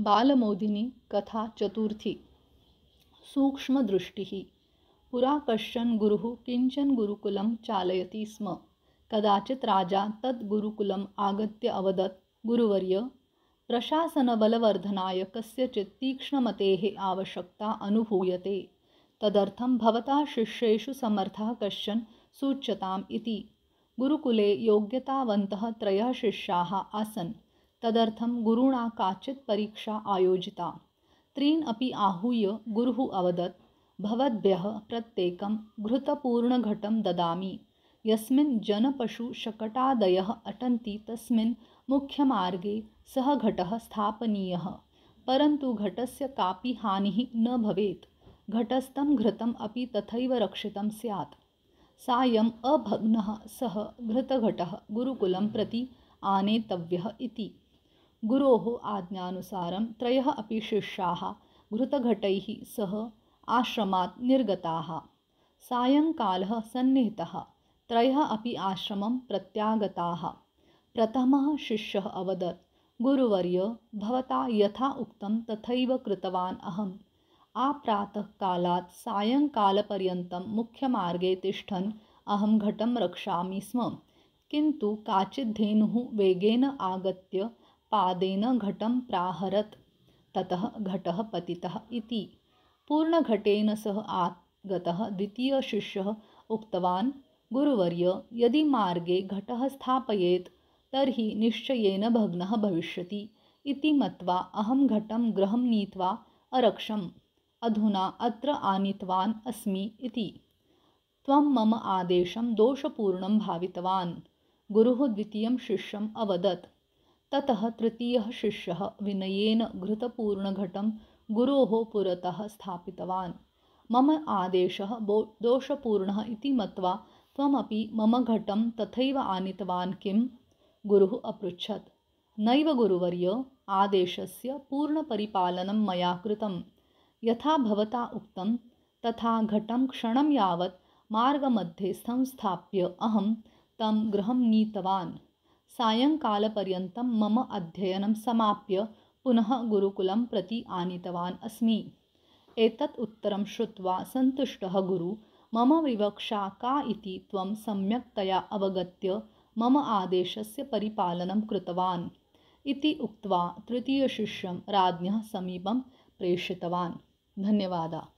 बालमोदिनी कथा चतुर्थी। सूक्ष्मदृष्टिः। पुरा कश्चन गुरुः किञ्चन गुरुकुलं चालयति स्म। कदाचित् राजा तद् गुरुकुलम् आगत्य अवदत्, गुरुवर्य, प्रशासनबलवर्धनाय कस्यचित् तीक्ष्णमतेः आवश्यकता अनुभूयते। तदर्थं भवतः शिष्येषु समर्थः कश्चन सूच्यताम् इति। गुरुकुले योग्यतावन्तः 3 शिष्याः आसन्। तदर्थं गुरुणा काचित् परीक्षा आयोजिता। 3 अपि आहूय गुरुः अवदत्, भवद्भ्यः प्रत्येकं घृतपूर्णघटं ददामि। यस्मिन् जनपशुशकटादयः अटन्ति तस्मिन् मुख्यमार्गे सः घटः स्थापनीयः, परन्तु घटस्य कापि हानिः न भवेत्। घटस्थं घृतम् अपि तथैव रक्षितं स्यात्। सायम् अभग्नः सः घृतघटः गुरुकुलं प्रति आनेतव्यः इति। गुरोः आज्ञानुसारं 3 अपि शिष्याः घृतघटैः सह आश्रमात् निर्गताः। सायङ्कालः सन्निहितः। 3 अपि आश्रमं प्रत्यागताः। प्रथमः शिष्यः अवदत्, गुरुवर्य, भवता यथा उक्तं तथैव कृतवान् अहम्। आप्रातःकालात् सायङ्कालपर्यन्तं मुख्यमार्गे तिष्ठन् अहं घटं रक्षामि स्म, किन्तु काचित् धेनुः वेगेन आगत्य पादेन घटं प्राहरत्, ततः घटः पतितः इति। पूर्णघटेन सह आगतः द्वितीयशिष्यः उक्तवान्, गुरुवर्य, यदि मार्गे घटः स्थापयेत् तर्हि निश्चयेन भग्नः भविष्यति इति मत्वा अहं घटं गृहं नीत्वा अरक्षम्। अधुना अत्र आनीतवान् अस्मि इति। त्वं मम आदेशं दोषपूर्णं भावितवान्। गुरुः द्वितीयं शिष्यम् अवदत्। ततः तृतीयः शिष्यः विनयेन घृतपूर्णघटं गुरोः पुरतः स्थापितवान्। मम आदेशः दोषपूर्णः इति मत्वा त्वमपि मम घटं तथैव आनीतवान् किम्? गुरुः अपृच्छत्। नैव गुरुवर्य, आदेशस्य पूर्णपरिपालनं मया कृतं। यथा भवता उक्तं तथा घटं क्षणं यावत् मार्गमध्ये संस्थाप्य अहं तं गृहं नीतवान्। सायङ्कालपर्यन्तं मम अध्ययनं समाप्य पुनः गुरुकुलं प्रति आनीतवान् अस्मि। एतत् उत्तरं श्रुत्वा सन्तुष्टः गुरुः, मम विवक्षा का इति त्वं सम्यक्तया अवगत्य मम आदेशस्य परिपालनं कृतवान् इति उक्त्वा तृतीयशिष्यं राज्ञः समीपं प्रेषितवान्। धन्यवादाः।